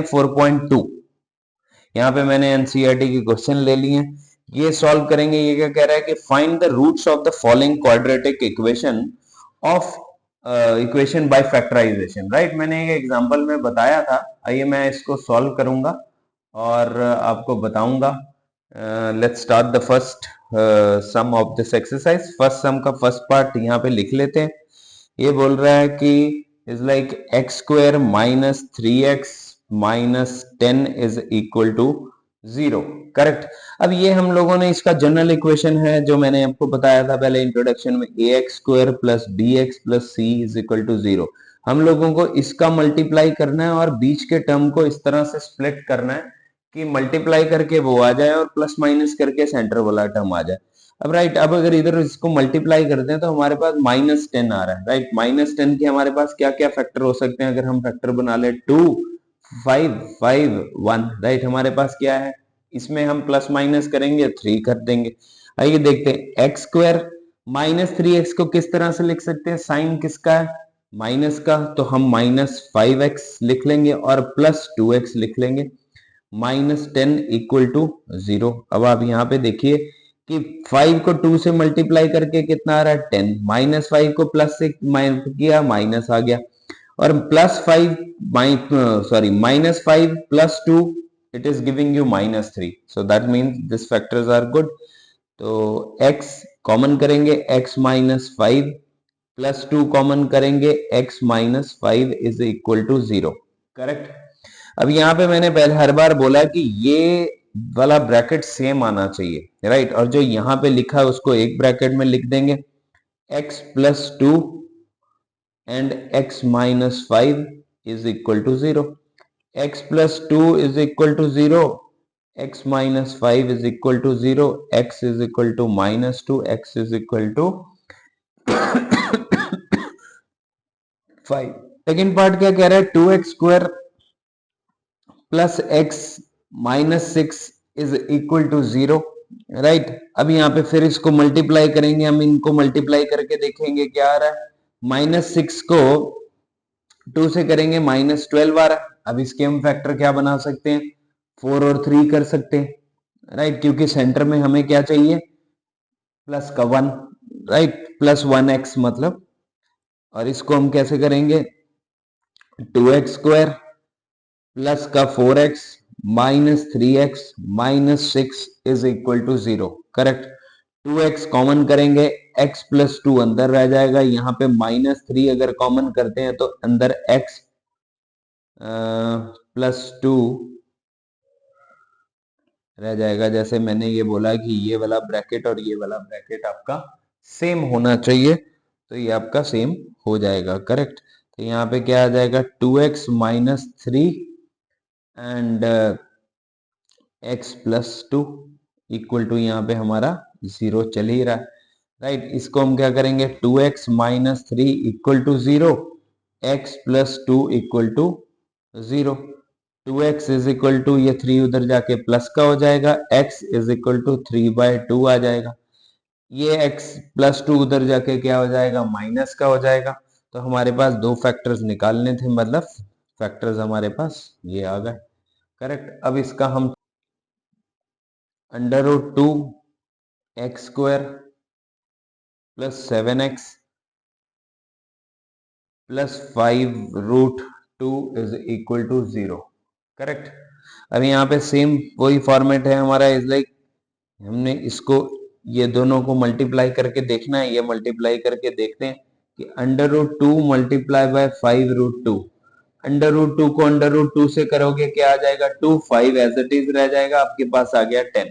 4.2, यहाँ पे मैंने एनसीईआरटी के क्वेश्चन ले लिए, ये सॉल्व करेंगे। ये क्या कह रहा है कि find the roots of the following quadratic equation of equation by factorization, right. मैंने एक एग्जांपल में बताया था, आइए मैं इसको सॉल्व करूंगा और आपको बताऊंगा। Let's start the first sum of this exercise. First sum का फर्स्ट पार्ट यहाँ पे लिख लेते हैं। ये बोल रहा है कि is like x square minus 3x minus 10 is equal to 0, correct. अब ये हम लोगों ने इसका जनरल इक्वेशन है जो मैंने आपको बताया था पहले इंट्रोडक्शन में, a x square plus b x plus c is equal to 0। हम लोगों को इसका मल्टीप्लाई करना है और बीच के टर्म को इस तरह से स्प्लिट करना है कि मल्टीप्लाई करके वो आ जाए और प्लस माइनस करके सेंटर वाला टर्म आ जाए। अब राइट, अब अगर इधर इसको मल्टीप्लाई करते हैं तो हमारे पास -10 आ रहा है, राइट। -10 के हमारे पास क्या क्या फैक्टर हो सकते हैं? अगर हम फैक्टर बना ले 2 5 5 1, राइट। हमारे पास क्या है, इसमें हम प्लस माइनस करेंगे 3 कर देंगे। आइए देखते हैं, एक्स स्क्वायर माइनस 3x को किस तरह से लिख सकते हैं? साइन किसका है? माइनस का, तो हम -5x लिख लेंगे और प्लस 2x लिख लेंगे। -10 इक्वल टू 0। अब आप यहाँ पे देखिए कि 5 को 2 से मल्टीप्लाई करके कितना आ रहा है? 10। -5 को प्लस से किया, माइनस आ गया, और +5 -5 plus 2 it is giving you -3, so that means this factors are good. तो x कॉमन करेंगे, x -5 प्लस 2 कॉमन करेंगे, x -5 is equal to 0, correct. अब यहाँ पे मैंने पहले हर बार बोला कि ये वाला ब्रैकेट सेम आना चाहिए, राइट। और जो यहाँ पे लिखा है उसको एक ब्रैकेट में लिख देंगे, x plus 2 and x minus 5 is equal to 0। x plus 2 is equal to 0, x minus 5 is equal to 0, x is equal to -2, x is equal to 5। Second part क्या कह रहा है? 2x square plus x minus 6 is equal to 0, right. अब यहाँ पे फिर इसको multiply करेंगे, हम इनको मल्टीप्लाई करके देखेंगे क्या आ रहा है। -6 को 2 से करेंगे -12 आ रहा है। अब इसके हम फैक्टर क्या बना सकते हैं? 4 और 3 कर सकते हैं, राइट, क्योंकि सेंटर में हमें क्या चाहिए? प्लस का 1, राइट, प्लस 1x मतलब। और इसको हम कैसे करेंगे? 2x स्क्वायर प्लस का 4x minus 3x minus 6 is equal to 0, correct. 2x common करेंगे, x प्लस 2 अंदर रह जाएगा, यहाँ पे -3 अगर कॉमन करते हैं तो अंदर x प्लस 2 रह जाएगा। जैसे मैंने ये बोला कि ये वाला ब्रैकेट और ये वाला ब्रैकेट आपका सेम होना चाहिए, तो ये आपका सेम हो जाएगा, करेक्ट। तो यहाँ पे क्या आ जाएगा? 2x minus 3 and x plus 2 equal to, यहाँ पे हमारा 0 चल ही रहा है, राइट। इसको हम क्या करेंगे? 2x minus 3 equal to 0, x plus 2 equal to 0। 2x is equal to, ये 3 उधर जाके प्लस का हो जाएगा, x इज इक्वल टू 3/2 आ जाएगा। ये x प्लस 2 उधर जाके क्या हो जाएगा? माइनस का हो जाएगा। तो हमारे पास दो फैक्टर्स निकालने थे, मतलब फैक्टर्स हमारे पास ये आ गए, करेक्ट। अब इसका हम √2 x square plus 7x plus 5√2 is equal to 0, correct. अब यहाँ पे सेम वही फॉर्मेट है हमारा, इज लाइक हमने इसको ये दोनों को मल्टीप्लाई करके देखना है। ये मल्टीप्लाई करके देखते हैं कि √2 मल्टीप्लाई बाय 5√2, √2 को √2 से करोगे क्या आ जाएगा? 2, 5 एज इट इज रह जाएगा, आपके पास आ गया 10।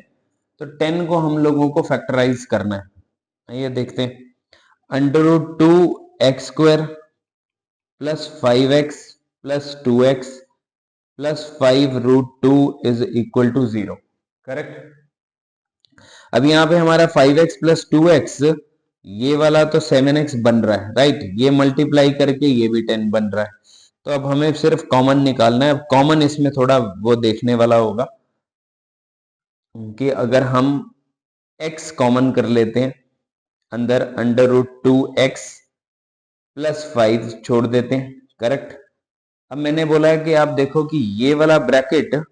तो 10 को हम लोगों को फैक्टराइज करना है। ये देखते हैं, √2 x square plus 5x plus 2x plus 5√2 is equal to 0, correct. अब यहाँ पे हमारा 5x प्लस 2x, ये वाला तो 7x बन रहा है, राइट। ये मल्टीप्लाई करके ये भी 10 बन रहा है। तो अब हमें सिर्फ कॉमन निकालना है। अब कॉमन इसमें थोड़ा वो देखने वाला होगा कि अगर हम x कॉमन कर लेते हैं, अंदर √2x प्लस 5 छोड़ देते हैं, करेक्ट। अब मैंने बोला है कि आप देखो कि ये वाला ब्रैकेट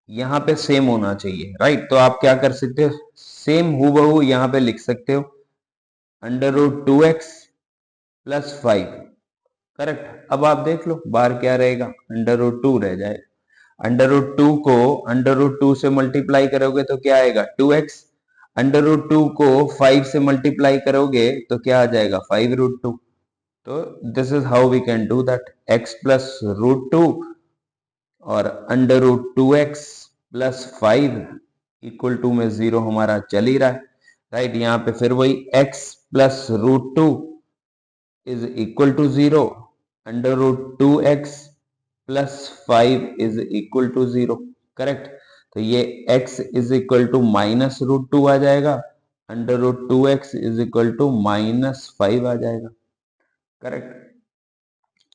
यहाँ पे सेम होना चाहिए, राइट। तो आप क्या कर सकते हो, सेम हूबहू यहाँ पे लिख सकते हो, √2x + 5, करेक्ट। अब आप देख लो बाहर क्या रहेगा, √2 रह जाएगा। √2 को √2 से मल्टीप्लाई करोगे तो क्या आएगा, 2x। √2 को 5 से मल्टीप्लाई करोगे तो क्या आ जाएगा, 5√2। तो this is how we can do that, x + √2 और √2x + 5 = में 0 हमारा चल ही रहा है, राइट। यहाँ पे फिर वही x + √2 = 0, √2x + 5 = 0, करेक्ट। तो ये x -√2 आ जाएगा, √2x -5 आ जाएगा, करेक्ट।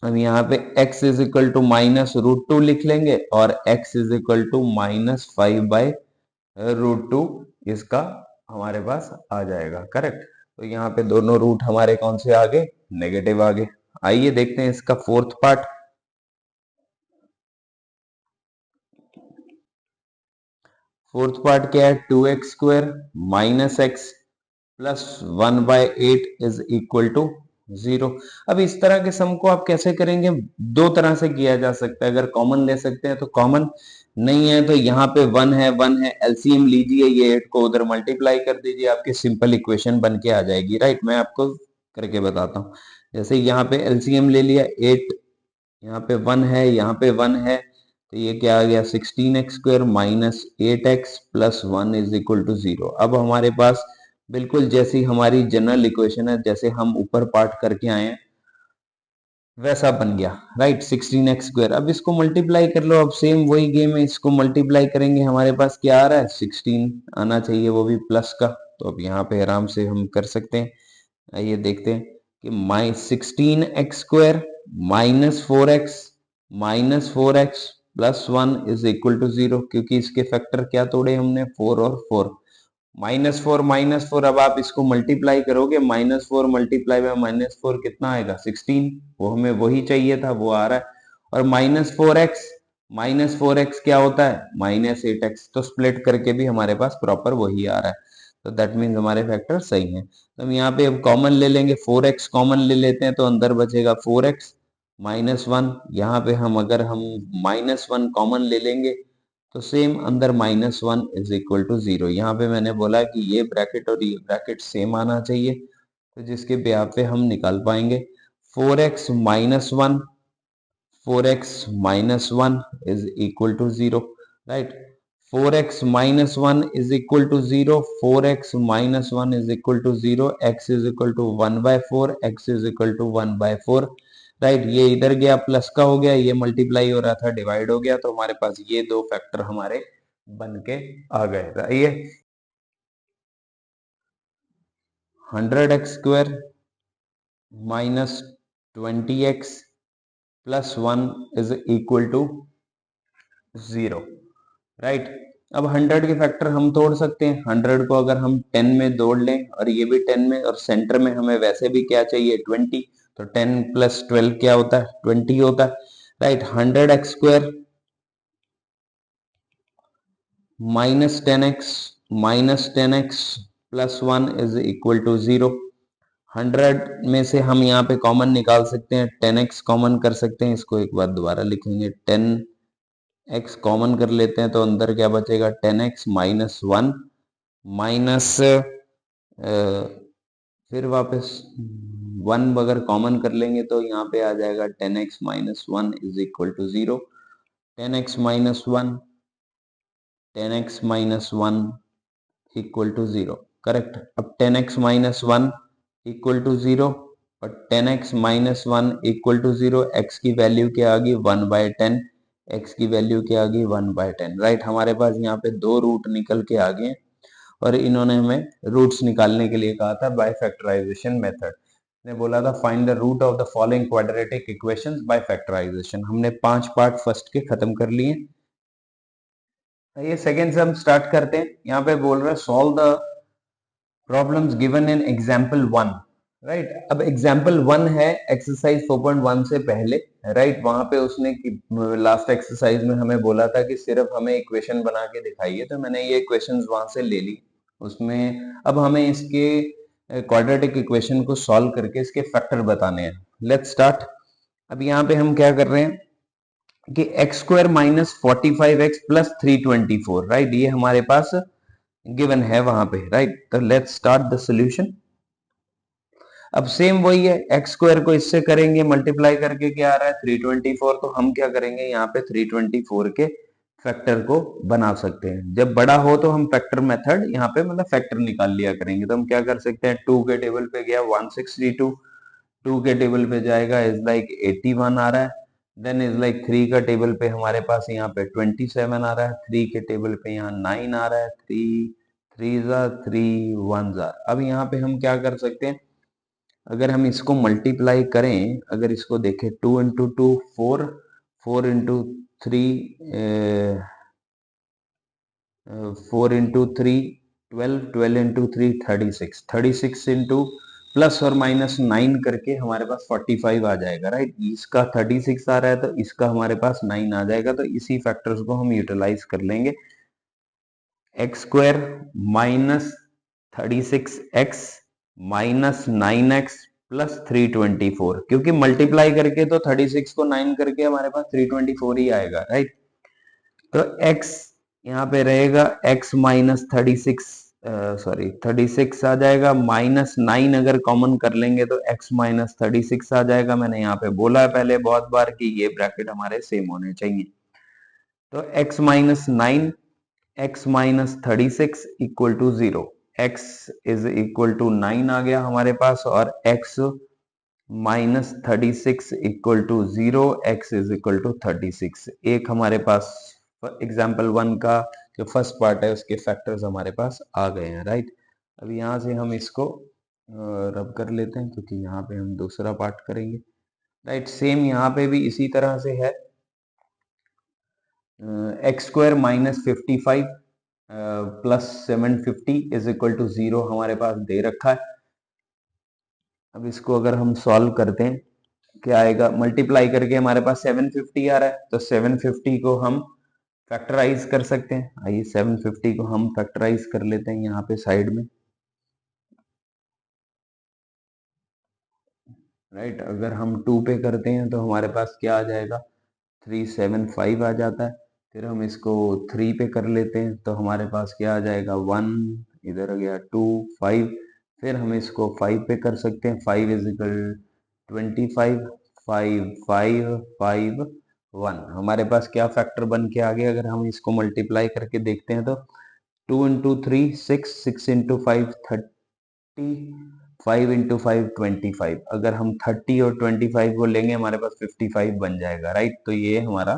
हम यहाँ पे x -√2 लिख लेंगे और x -5/√2 इसका हमारे पास आ जाएगा, करेक्ट। तो यहाँ पे दोनों रूट हमारे कौन से आ गए, नेगेटिव आ गए। आइए देखते हैं इसका फोर्थ पार्ट। फोर्थ पार्ट क्या है, 2x² - x + 1/8 = 0। अब इस तरह के सम को आप कैसे करेंगे, दो तरह से किया जा सकता है। अगर कॉमन ले सकते हैं तो कॉमन, नहीं है तो यहाँ पे 1 है, 1 है, एलसीएम लीजिए, ये 8 को उधर मल्टीप्लाई कर दीजिए, आपकी सिंपल इक्वेशन बन के आ जाएगी, राइट। मैं आपको करके बताता हूँ। जैसे यहाँ पे एलसीएम ले लिया 8, यहाँ पे 1 है, यहाँ पे 1 है, तो ये क्या आ गया, 16x² - 8x + 1 = 0। अब हमारे पास बिल्कुल जैसी हमारी जनरल इक्वेशन है, जैसे हम ऊपर पार्ट करके आए हैं वैसा बन गया, राइट। 16x², अब इसको मल्टीप्लाई कर लो। अब सेम वही गेम है, इसको मल्टीप्लाई करेंगे, हमारे पास क्या आ रहा है, 16 आना चाहिए, वो भी प्लस का। तो अब यहाँ पे आराम से हम कर सकते हैं। आइए देखते हैं कि -16x² - 4x + 1 = 0, क्योंकि इसके फैक्टर क्या तोड़े हमने, 4 और 4। -4 अब आप इसको मल्टीप्लाई करोगे, -4 × -4 कितना आएगा, 16। वो हमें वही चाहिए था, वो आ रहा है। और -4x क्या होता है, -8x। तो स्प्लिट करके भी हमारे पास प्रॉपर वही आ रहा है। तो दैट मीन्स हमारे फैक्टर सही हैं। तो हम यहाँ पे अब कॉमन ले लेंगे, 4x कॉमन ले लेते हैं, तो अंदर बचेगा 4x -1। यहाँ पे हम अगर हम -1 कॉमन ले लेंगे तो सेम अंदर -1 = 0। यहाँ पे मैंने बोला कि ये ब्रैकेट और ये ब्रैकेट सेम आना चाहिए, तो जिसके ब्याह पे हम निकाल पाएंगे 4x - 1 4x - 1 = 0, right. 4x - 1 = 0, 4x - 1 = 0, x = 1/4, x = 1/4, right. ये इधर गया प्लस का हो गया, ये मल्टीप्लाई हो रहा था डिवाइड हो गया, तो हमारे पास ये दो फैक्टर हमारे बन के आ गए, राइट। 100x² - 20x + 1 = 0, right. अब 100 के फैक्टर हम तोड़ सकते हैं। 100 को अगर हम 10 में तोड़ लें और ये भी 10 में, और सेंटर में हमें वैसे भी क्या चाहिए, 20, तो 10 + 12 क्या होता है, 20 होता है, राइट। 100x² -10x + 1 = 0। 100 में से हम यहाँ पे कॉमन निकाल सकते हैं, 10x कॉमन कर सकते हैं, इसको एक बार दोबारा लिखेंगे, 10x कॉमन कर लेते हैं, तो अंदर क्या बचेगा, 10x - 1 माइनस फिर वापस 1 अगर कॉमन कर लेंगे तो यहाँ पे आ जाएगा 10x - 1 = 0, 10x - 1 10x - 1 = 0, करेक्ट। अब 10x - 1 = 0 और 10x - 1 = 0, x की वैल्यू क्या आ गई, 1/10, x की वैल्यू क्या आ गई, 1/10, राइट। हमारे पास यहाँ पे दो रूट निकल के आ गए और इन्होंने हमें रूट्स निकालने के लिए कहा था बाय फैक्टराइजेशन मेथड। ने बोला था find the root of the following quadratic equations by factorisation. हमने 5 पार्ट फर्स्ट के खत्म कर लिए। ये सेकेंड से हम स्टार्ट करते हैं। यहाँ पे बोल रहे हैं solve the problems given in example 1, right अब एग्जाम्पल 1 है एक्सरसाइज 4.1 से पहले, राइट वहां पे उसने लास्ट एक्सरसाइज में हमें बोला था कि सिर्फ हमें इक्वेशन बना के दिखाइए, तो मैंने ये इक्वेशंस वहां से ले ली उसमें। अब हमें इसके क्वाड्रेटिक इक्वेशन को सॉल्व करके इसके फैक्टर बताने हैं। Let's start. अब यहाँ पे हम क्या कर रहे हैं कि x square minus 45x plus 324, right ये हमारे पास गिवन है वहां पे, राइट तो लेट्स स्टार्ट द सॉल्यूशन। अब सेम वही है, एक्स स्क्वायर को इससे करेंगे मल्टीप्लाई करके क्या आ रहा है 324, तो हम क्या करेंगे यहाँ पे 324 के फैक्टर को बना सकते हैं। जब बड़ा हो तो हम फैक्टर मेथड यहाँ पे मतलब फैक्टर निकाल लिया करेंगे। तो हम क्या कर सकते हैं, 2 के टेबल पे गया 162, 2 के टेबल पे जाएगा इज लाइक 81 आ रहा है, देन इज लाइक 3 का टेबल पे हमारे पास यहाँ पे 27 आ रहा है, 3 के टेबल पे यहाँ 9 आ रहा है, 3 3 ज़ा 3 1 ज़ा। अब यहाँ पे हम क्या कर सकते हैं, अगर हम इसको मल्टीप्लाई करें, अगर इसको देखें 2 into 2 4, 4 into 3 4 into 3 12, 12 into 3 36, 36 into plus और माइनस 9 करके हमारे पास 45 आ जाएगा, राइट इसका 36 आ रहा है तो इसका हमारे पास 9 आ जाएगा। तो इसी फैक्टर्स को हम यूटिलाइज कर लेंगे, x square minus 36x minus 9x plus 324, क्योंकि मल्टीप्लाई करके तो 36 को 9 करके हमारे पास 324 ही आएगा, राइट तो x यहाँ पे रहेगा x माइनस 36, सॉरी 36 आ जाएगा, माइनस 9 अगर कॉमन कर लेंगे तो x माइनस 36 आ जाएगा। मैंने यहाँ पे बोला है पहले बहुत बार कि ये ब्रैकेट हमारे सेम होने चाहिए। तो x minus 9, x minus 36 equal to 0, x is equal to 9 आ गया हमारे पास, और x minus 36 equal to 0, x is equal to 36। एक हमारे पास एग्जाम्पल 1 का जो फर्स्ट पार्ट है उसके फैक्टर्स हमारे पास आ गए हैं, राइट। अब यहाँ से हम इसको रब कर लेते हैं क्योंकि यहाँ पे हम दूसरा पार्ट करेंगे, राइट सेम यहाँ पे भी इसी तरह से है, x square minus 55 plus 750 is equal to 0 हमारे पास दे रखा है। अब इसको अगर हम सॉल्व करते हैं क्या आएगा, मल्टीप्लाई करके हमारे पास 750 आ रहा है, तो 750 को हम फैक्टराइज कर सकते हैं। आइए 750 को हम फैक्टराइज कर लेते हैं यहाँ पे साइड में, राइट अगर हम 2 पे करते हैं तो हमारे पास क्या आ जाएगा 375 आ जाता है। फिर हम इसको 3 पे कर लेते हैं तो हमारे पास क्या आ जाएगा 1, इधर आ गया 2 5, फिर हम इसको 5 पे कर सकते हैं, 5 इज इक्वल 25, 5 5 5 1, हमारे पास क्या फैक्टर बन के आ गया। अगर हम इसको मल्टीप्लाई करके देखते हैं तो 2 इंटू 3 6, 6 इंटू 5 30, 5 इंटू 5 25, अगर हम 30 और 25 को लेंगे हमारे पास 55 बन जाएगा, राइट तो ये हमारा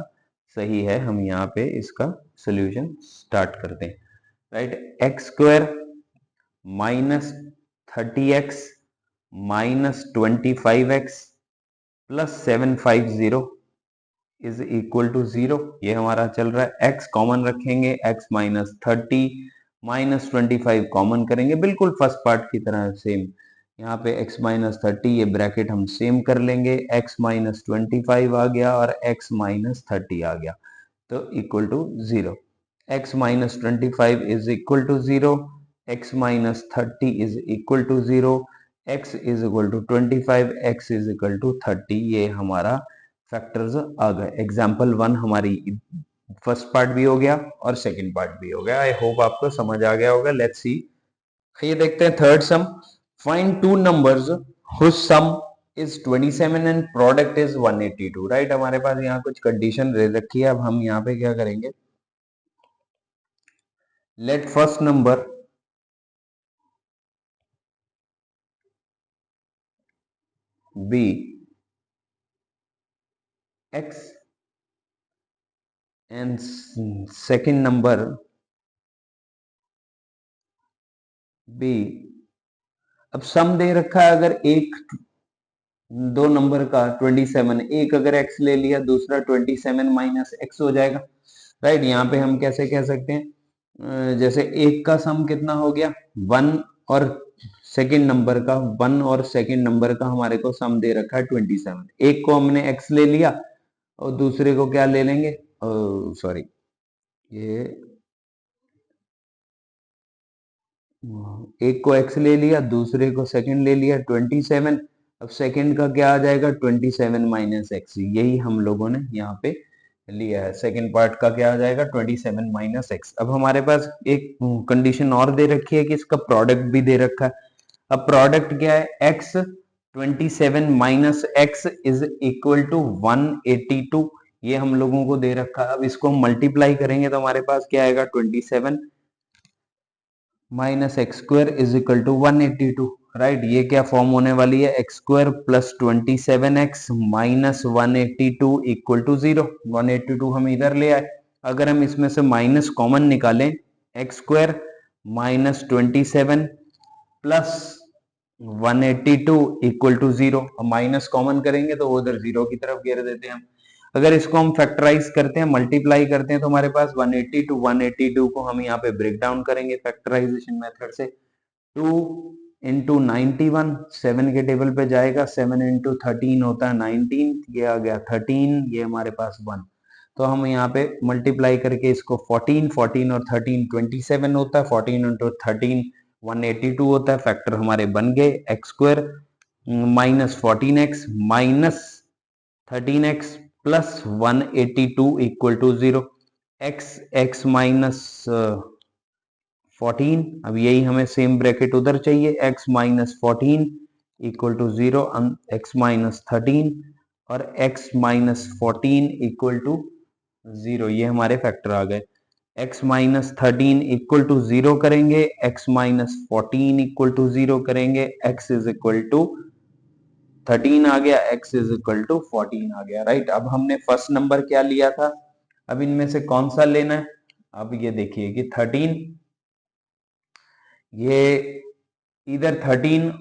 सही है। हम यहाँ पे इसका सोल्यूशन स्टार्ट करते हैं, right x square minus 30x minus 25x plus 750 is equal to 0, ये हमारा चल रहा है। x कॉमन रखेंगे, x माइनस 30 माइनस 25 कॉमन करेंगे, बिल्कुल फर्स्ट पार्ट की तरह सेम। यहाँ पे x माइनस 30 ये ब्रैकेट हम सेम कर लेंगे, x माइनस 25 आ गया और x माइनस 30 आ गया, तो equal to 0। x minus 25 is equal to 0, x minus 30 is equal to 0, x is equal to 25, x is equal to 30, ये हमारा फैक्टर्स आ गए। एग्जाम्पल 1 हमारी फर्स्ट पार्ट भी हो गया और सेकंड पार्ट भी हो गया। आई होप आपको समझ आ गया होगा। लेट्स सी, ये देखते हैं third sum. Find two numbers whose sum is 27 and product is 182, right हमारे पास यहाँ कुछ कंडीशन दे रखी है। अब हम यहाँ पे क्या करेंगे, let first number be x and second number b। अब सम दे रखा है, अगर एक दो नंबर का 27, एक अगर x ले लिया दूसरा 27 माइनस x हो जाएगा, राइट यहाँ पे हम कैसे कह सकते हैं, जैसे एक का सम कितना हो गया 1 और सेकेंड नंबर का 1 और सेकेंड नंबर का हमारे को सम दे रखा है 27। एक को हमने x ले लिया और दूसरे को क्या ले लेंगे, सॉरी ये एक को x ले लिया, दूसरे को सेकंड ले लिया 27। अब सेकंड का क्या आ जाएगा 27 माइनस एक्स, यही हम लोगों ने यहाँ पे लिया है। सेकंड पार्ट का क्या आ जाएगा 27 माइनस एक्स। अब हमारे पास एक कंडीशन और दे रखी है कि इसका प्रोडक्ट भी दे रखा है। अब प्रोडक्ट क्या है, x 27 minus x is equal to 182, ये हम लोगों को दे रखा है। अब इसको हम मल्टीप्लाई करेंगे तो हमारे पास क्या आएगा 27 minus x square is equal to 182, right. ये क्या फॉर्म होने वाली है, x square plus 27x minus 182 equal to 0। 182 हम इधर ले आए, अगर हम इसमें से माइनस कॉमन निकालें, x square minus 27 plus 182 equal to 0। हम माइनस कॉमन करेंगे तो उधर 0 की तरफ गिर देते हैं हम। अगर इसको हम फैक्टराइज करते हैं, मल्टीप्लाई करते हैं, तो हमारे पास 182 को हम यहाँ पे ब्रेक डाउन करेंगे फैक्टराइजेशन मेथड से। 2 इंटू 91, 7 के टेबल पे जाएगा, 7 इंटू 13 होता है 19, ये आ गया 13, ये हमारे पास 1। तो हम यहाँ पे मल्टीप्लाई करके इसको 14 14 और 13 27 होता है, 14 इंटू 13 182 होता है, फैक्टर हमारे बन गए। X square minus 14x minus 13x plus 182 equal to 0। x minus 14, अब यही हमें सेम ब्रैकेट उधर चाहिए, x minus 14 equal to 0, x minus 13 और x माइनस 14 इक्वल टू 0, ये हमारे फैक्टर आ गए। x माइनस 13 इक्वल टू 0 करेंगे, x माइनस 14 इक्वल टू 0 करेंगे, x इज इक्वल टू 13 आ गया, x इज इक्वल टू 14 आ गया, राइट। अब हमने फर्स्ट नंबर क्या लिया था, अब इनमें से कौन सा लेना है। अब ये देखिए कि 13, ये इधर 13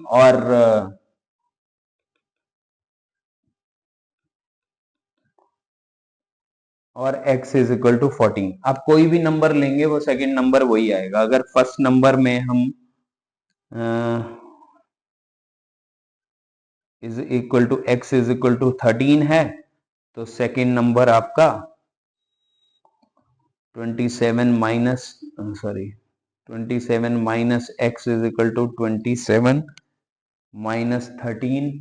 और x इज इक्वल टू 14। आप कोई भी नंबर लेंगे वो सेकंड नंबर वही आएगा। अगर फर्स्ट नंबर में हम is equal to x is equal to 13 है, तो सेकंड नंबर आपका 27 minus sorry 27 minus x is equal to 27 minus 13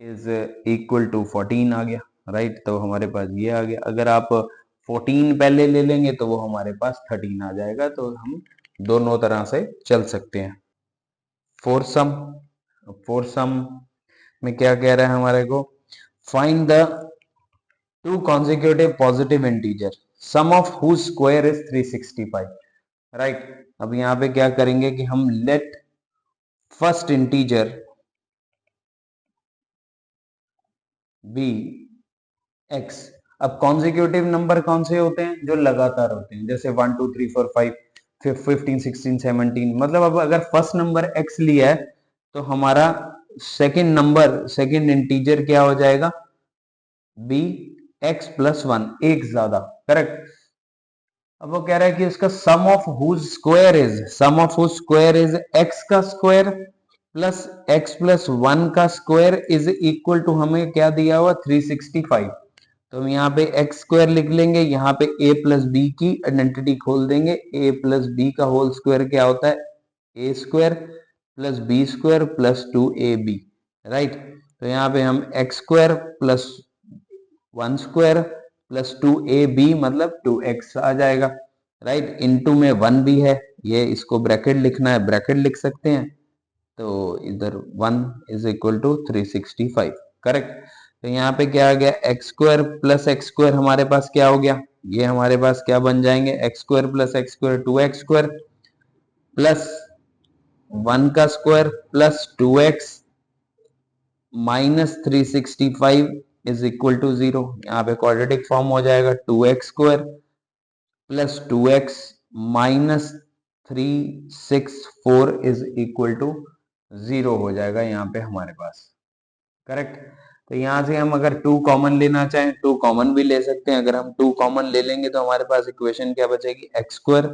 is equal to 14 आ गया, राइट। तो हमारे पास ये आ गया। अगर आप 14 पहले ले लेंगे तो वो हमारे पास 13 आ जाएगा। तो हम दोनों तरह से चल सकते हैं। फोर सम में क्या कह रहा है हमारे को, find the two consecutive positive integer sum of whose square is 365, right. अब यहाँ पे क्या करेंगे कि हम let first integer be x। अब कॉन्जिक्यूटिव नंबर कौन से होते हैं, जो लगातार होते हैं, जैसे 1 2 3 4 5 15 16 17। मतलब अब अगर फर्स्ट नंबर x लिया है तो हमारा सेकंड नंबर सेकंड इंटीजर क्या हो जाएगा, b x प्लस 1, एक ज्यादा, करेक्ट। अब वो कह रहा है कि उसका sum of whose square is x का स्क्वायर प्लस x प्लस 1 का स्क्वायर इज इक्वल टू, हमें क्या दिया हुआ 365। तो हम यहाँ पे एक्स स्क्वायर लिख लेंगे, यहाँ पे a प्लस बी की आइडेंटिटी खोल देंगे। a प्लस बी का होल स्क्वायर क्या होता है, a square plus B square plus 2ab, right. तो यहाँ पे हम x square plus 1 square plus 2ab मतलब 2x आ जाएगा, राइट। इनटू में 1 भी है, ये इसको ब्रैकेट लिखना है, ब्रैकेट लिख सकते हैं। तो इधर 1 इज इक्वल टू 365, करेक्ट। तो यहाँ पे क्या आ गया, x square plus x square हमारे पास क्या हो गया, ये हमारे पास क्या बन जाएंगे, x square plus x square 2x square plus 1 का square plus 2x minus 365 is equal to 0। यहाँ पे क्वाड्रेटिक फॉर्म हो जाएगा 2x square plus 2x minus 364 is equal to 0 हो जाएगा यहाँ पे हमारे पास, करेक्ट। तो यहाँ से हम अगर 2 कॉमन लेना चाहें 2 कॉमन भी ले सकते हैं। अगर हम 2 कॉमन ले लेंगे तो हमारे पास इक्वेशन क्या बचेगी, x square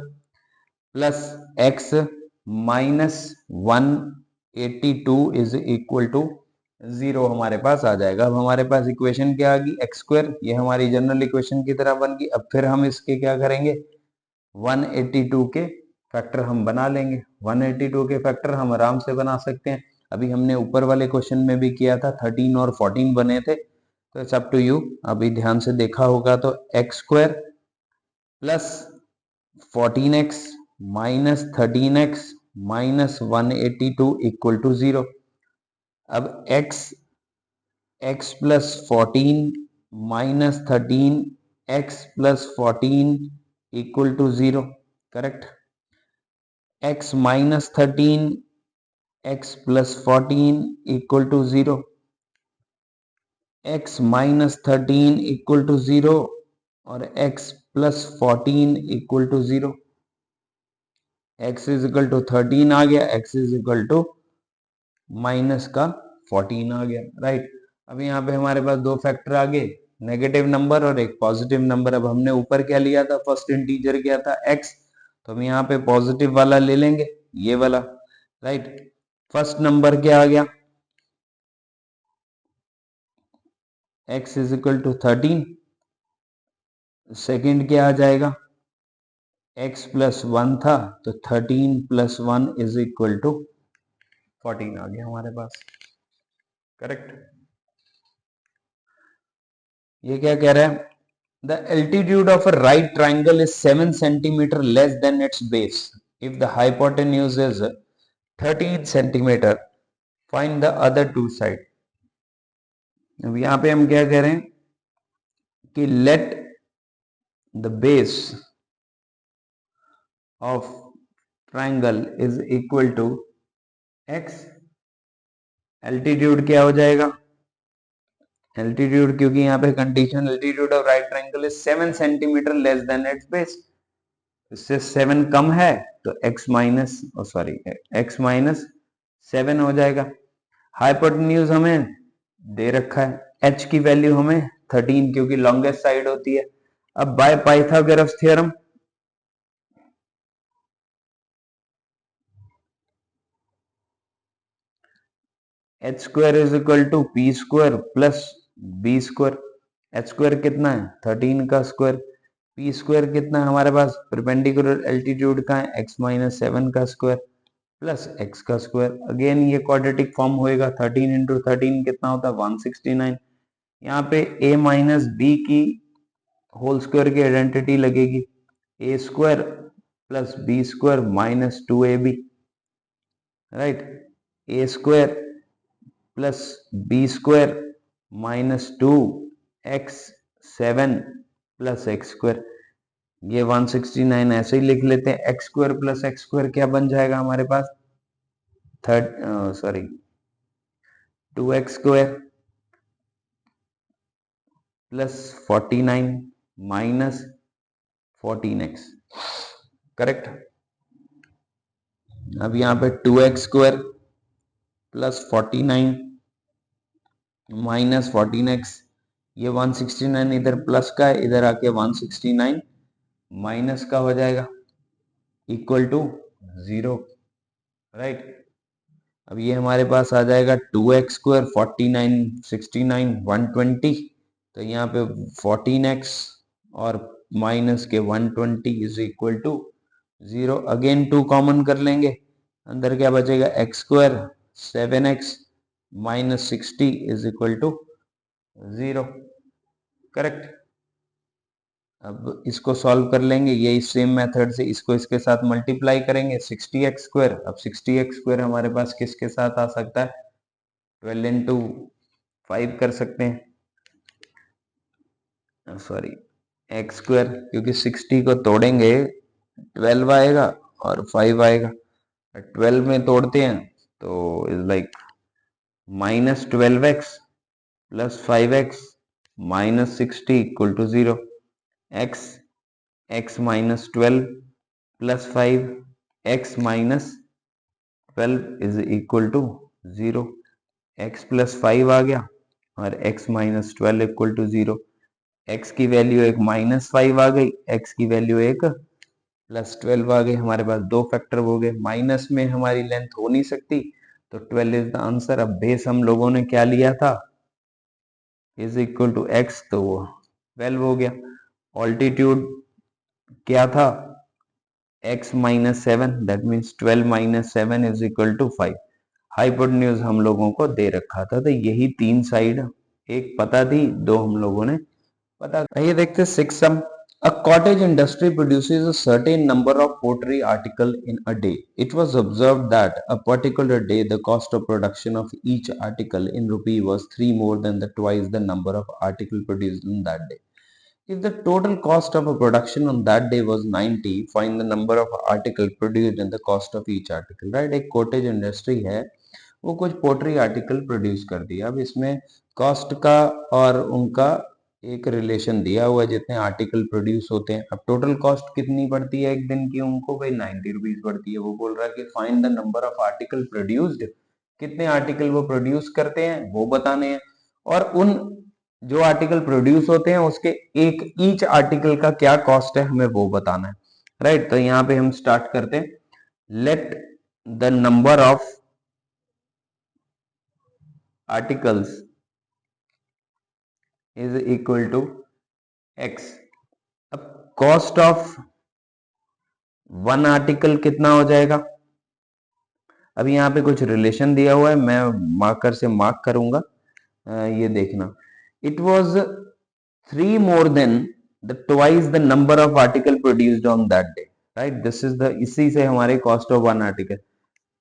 plus x minus 1 82 is equal to 0 हमारे पास आ जाएगा। अब हमारे पास इक्वेशन क्या आ गई, एक्स स्क्वायर, ये हमारी जनरल इक्वेशन की तरह बन गई। अब फिर हम इसके क्या करेंगे, 182 के फैक्टर हम बना लेंगे। 182 के फैक्टर हम आराम से बना सकते हैं। अभी हमने ऊपर वाले क्वेश्चन में भी किया था, 13 और 14 बने थे, तो इट्स अप टू यू। अभी ध्यान से देखा होगा तो x square plus 14x minus 13x minus 182 equal to 0। अब x plus 14 minus 13x plus 14 equal to 0, correct. x minus 13 x plus 14 equal to 0, x minus 13 equal to 0 और x plus 14 equal to 0। x is equal to 13 आ गया, x is equal to minus का 14 आ गया, right. अब यहाँ पे हमारे पास दो फैक्टर आ गए, नेगेटिव नंबर और एक पॉजिटिव नंबर। अब हमने ऊपर क्या लिया था, फर्स्ट इंटीजर क्या था, x, तो हम यहाँ पे पॉजिटिव वाला ले लेंगे, ये वाला, राइट। फर्स्ट नंबर क्या आ गया, x is equal to 13। Second क्या आ जाएगा, x प्लस 1 था, तो 13 प्लस 1 इज इक्वल टू 14 आ गया हमारे पास, करेक्ट। ये क्या कह रहा है, the altitude of a right triangle is 7 centimeter less than its base if the hypotenuse is 13 centimeter, find the other two side। अब यहाँ पे हम क्या कह रहे हैं कि let the base of triangle is equal to x, altitude क्या हो जाएगा, एल्टीट्यूड, क्योंकि यहाँ पे condition altitude of right triangle is 7 centimetre less than it's base, इससे 7 कम है तो x minus sorry x minus 7 हो जाएगा। हाइपोटेन्यूज हमें दे रखा है, h की वैल्यू हमें 13 क्योंकि लॉन्गेस्ट साइड होती है। अब by Pythagoras theorem, H square is equal to P square plus B square. H square कितना है, 13 का स्क्वायर, पी स्क्वायर कितना है हमारे पास, परपेंडिकुलर एल्टीट्यूड का है, x माइनस 7 का स्क्वायर प्लस x का स्क्वायर। अगेन ये क्वाड्रेटिक फॉर्म होएगा, 13 इंटू 13 कितना होता है 169। यहाँ पे a माइनस बी की होल स्क्वायर की आइडेंटिटी लगेगी, a square plus B square minus 2ab, right. A square plus B square minus 2x7 plus x square, ये 169 ऐसे ही लिख लेते हैं। X square plus x square क्या बन जाएगा हमारे पास, 2x square plus 49 minus 14x, correct. अब यहाँ पे 2x square plus 49 minus 14x, ये 169 इधर प्लस का है, इधर आके 169 माइनस का हो जाएगा, इक्वल टू 0, राइट। अब ये हमारे पास आ जाएगा 2x स्क्वायर 49 69 120, तो यहाँ पे 14x और माइनस के 120 is equal to 0। Again 2 common कर लेंगे, अंदर क्या बचेगा, x square 7x minus 60 is equal to 0, correct. अब इसको सॉल्व कर लेंगे, यही सेम मेथड से इसको इसके साथ मल्टीप्लाई करेंगे, 60x स्क्वायर। अब 60x स्क्वायर हमारे पास किसके साथ आ सकता है, 12 इंटू 5 कर सकते हैं, सॉरी एक्स स्क्वायर, क्योंकि 60 को तोड़ेंगे 12 आएगा और 5 आएगा, 12 में तोड़ते हैं तो is like minus 12x plus 5x minus 60 equal to 0। x minus 12 plus 5 x minus 12 is equal to 0। x plus 5 आ गया और x minus 12 equal to 0। x की वैल्यू एक माइनस 5 आ गई, x की वैल्यू एक प्लस 12 आ गई। हमारे पास दो फैक्टर हो गए, माइनस में हमारी लेंथ हो नहीं सकती तो 12 इज द आंसर। अब बेस हम लोगों ने क्या लिया था, इज इक्वल टू एक्स, तो वो 12 हो गया। ऑल्टीट्यूड क्या था, x minus 7, that means 12 minus 7 is equal to 5। Hypotenuse हम लोगों को दे रखा था, तो यही तीन साइड एक पता थी, दो हम लोगों ने पता। ये देखते हैं 6 सम। A cottage industry produces a certain number of pottery article in a day. It was observed that a particular day the cost of production of each article in rupee was 3 more than the twice the number of article produced in that day. If the total cost of a production on that day was 90, find the number of article produced and the cost of each article. Right? एक cottage industry है, वो कुछ pottery article produce कर दिया। अब इसमें cost का और उनका एक रिलेशन दिया हुआ है, जितने आर्टिकल प्रोड्यूस होते हैं। अब टोटल कॉस्ट कितनी पड़ती है एक दिन की उनको, भाई 90 रुपीज पड़ती है। वो बोल रहा है कि find the number of article produced, कितने आर्टिकल वो प्रोड्यूस करते हैं वो बताने हैं, और उन जो आर्टिकल प्रोड्यूस होते हैं उसके एक ईच आर्टिकल का क्या कॉस्ट है हमें वो बताना है। राइट, तो यहाँ पे हम स्टार्ट करते हैं। Let the number of articles is equal to x. अब कॉस्ट ऑफ वन आर्टिकल कितना हो जाएगा, अब यहाँ पे कुछ रिलेशन दिया हुआ है, मैं मार्कर से मार्क करूंगा, ये देखना। It was 3 more than the twice the number of article produced on that day. Right, this is the, इसी से हमारे cost of one article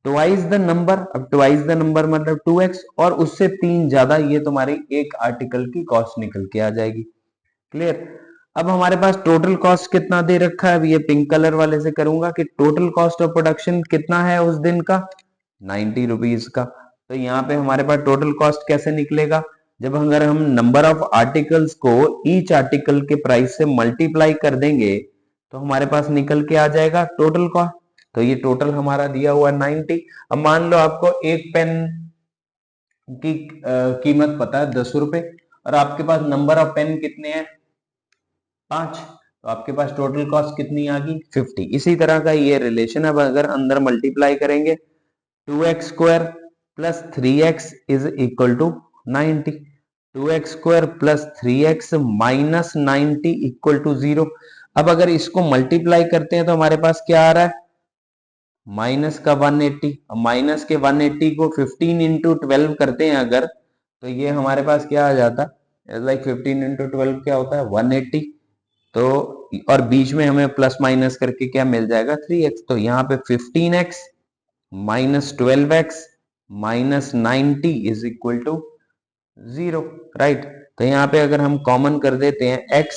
twice the number. अब ट्वाइस द नंबर मतलब 2x, और उससे 3 ज्यादा, ये तुम्हारी एक आर्टिकल की कॉस्ट निकल के आ जाएगी। क्लियर। अब हमारे पास टोटल कॉस्ट कितना दे रखा है, अब ये पिंक कलर वाले से करूंगा कि टोटल कॉस्ट ऑफ प्रोडक्शन कितना है उस दिन का, 90 रुपीज का। तो यहाँ पे हमारे पास टोटल कॉस्ट कैसे निकलेगा, जब अगर हम नंबर ऑफ आर्टिकल्स को ईच आर्टिकल के प्राइस से मल्टीप्लाई कर देंगे तो हमारे पास निकल के आ जाएगा टोटल कॉस्ट। तो ये टोटल हमारा दिया हुआ 90। अब मान लो आपको एक पेन की कीमत पता है 10 रुपए, और आपके पास नंबर ऑफ पेन कितने हैं, 5, तो आपके पास टोटल कॉस्ट कितनी आ गई, 50। इसी तरह का ये रिलेशन, अब अगर अंदर मल्टीप्लाई करेंगे 2x square plus 3x is equal to 90, 2x square plus 3x minus 90 equal to 0। अब अगर इसको मल्टीप्लाई करते हैं तो हमारे पास क्या आ रहा है, माइनस का 180। माइनस के 180 को 15 इंटू 12 करते हैं अगर, तो ये हमारे पास क्या आ जाता है, लाइक 15 इंटू 12 क्या होता है 180। तो और बीच में हमें प्लस माइनस करके क्या मिल जाएगा 3x। तो यहाँ पे 15x minus 12x minus 90 is equal to 0। Right, तो यहाँ पे अगर हम कॉमन कर देते हैं x,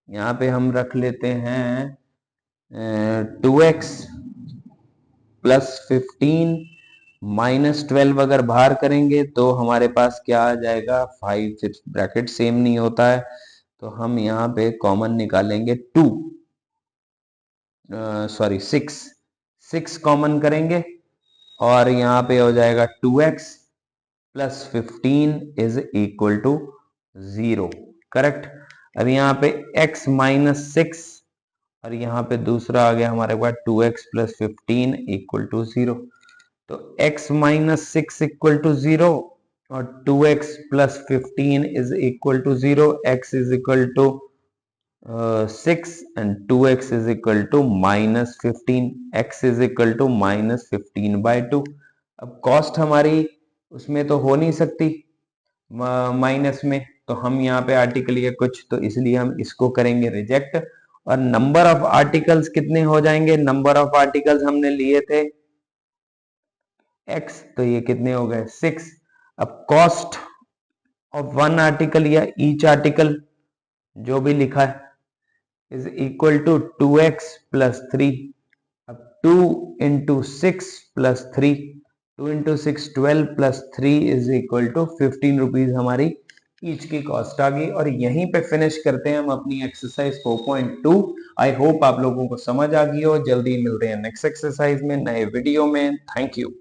यहाँ पे हम रख लेते हैं 2x प्लस 15 माइनस 12, अगर बाहर करेंगे तो हमारे पास क्या आ जाएगा 5, 6, ब्रैकेट सेम नहीं होता है, तो हम यहाँ पे कॉमन निकालेंगे 2, सॉरी 6 कॉमन करेंगे, और यहाँ पे हो जाएगा 2x plus 15 is equal to 0। Correct. अब यहाँ पे x माइनस 6, और यहाँ पे दूसरा आ गया हमारे पास 2x प्लस 15 इक्वल टू 0। तो x माइनस 6 इक्वल टू 0 और 2x plus 15 is equal to 0। x is equal to 6 and 2x is equal to minus 15, x is equal to minus 15/2। अब कॉस्ट हमारी उसमें तो हो नहीं सकती माइनस में, तो हम यहाँ पे आर्टिकल या कुछ, तो इसलिए हम इसको करेंगे रिजेक्ट। और नंबर ऑफ आर्टिकल्स कितने हो जाएंगे, नंबर ऑफ आर्टिकल्स हमने लिए थे x, तो ये कितने हो गए 6। अब कॉस्ट ऑफ वन आर्टिकल या ईच आर्टिकल जो भी लिखा है is equal to 2x plus 3। अब 2 into 6 plus 3, 2 into 6 12 plus 3 is equal to 15 rupees हमारी ईच की कॉस्ट आ गई। और यहीं पे फिनिश करते हैं हम अपनी एक्सरसाइज 4.2। आई होप आप लोगों को समझ आ गई हो। जल्दी मिलते हैं नेक्स्ट एक्सरसाइज में नए वीडियो में। Thank you.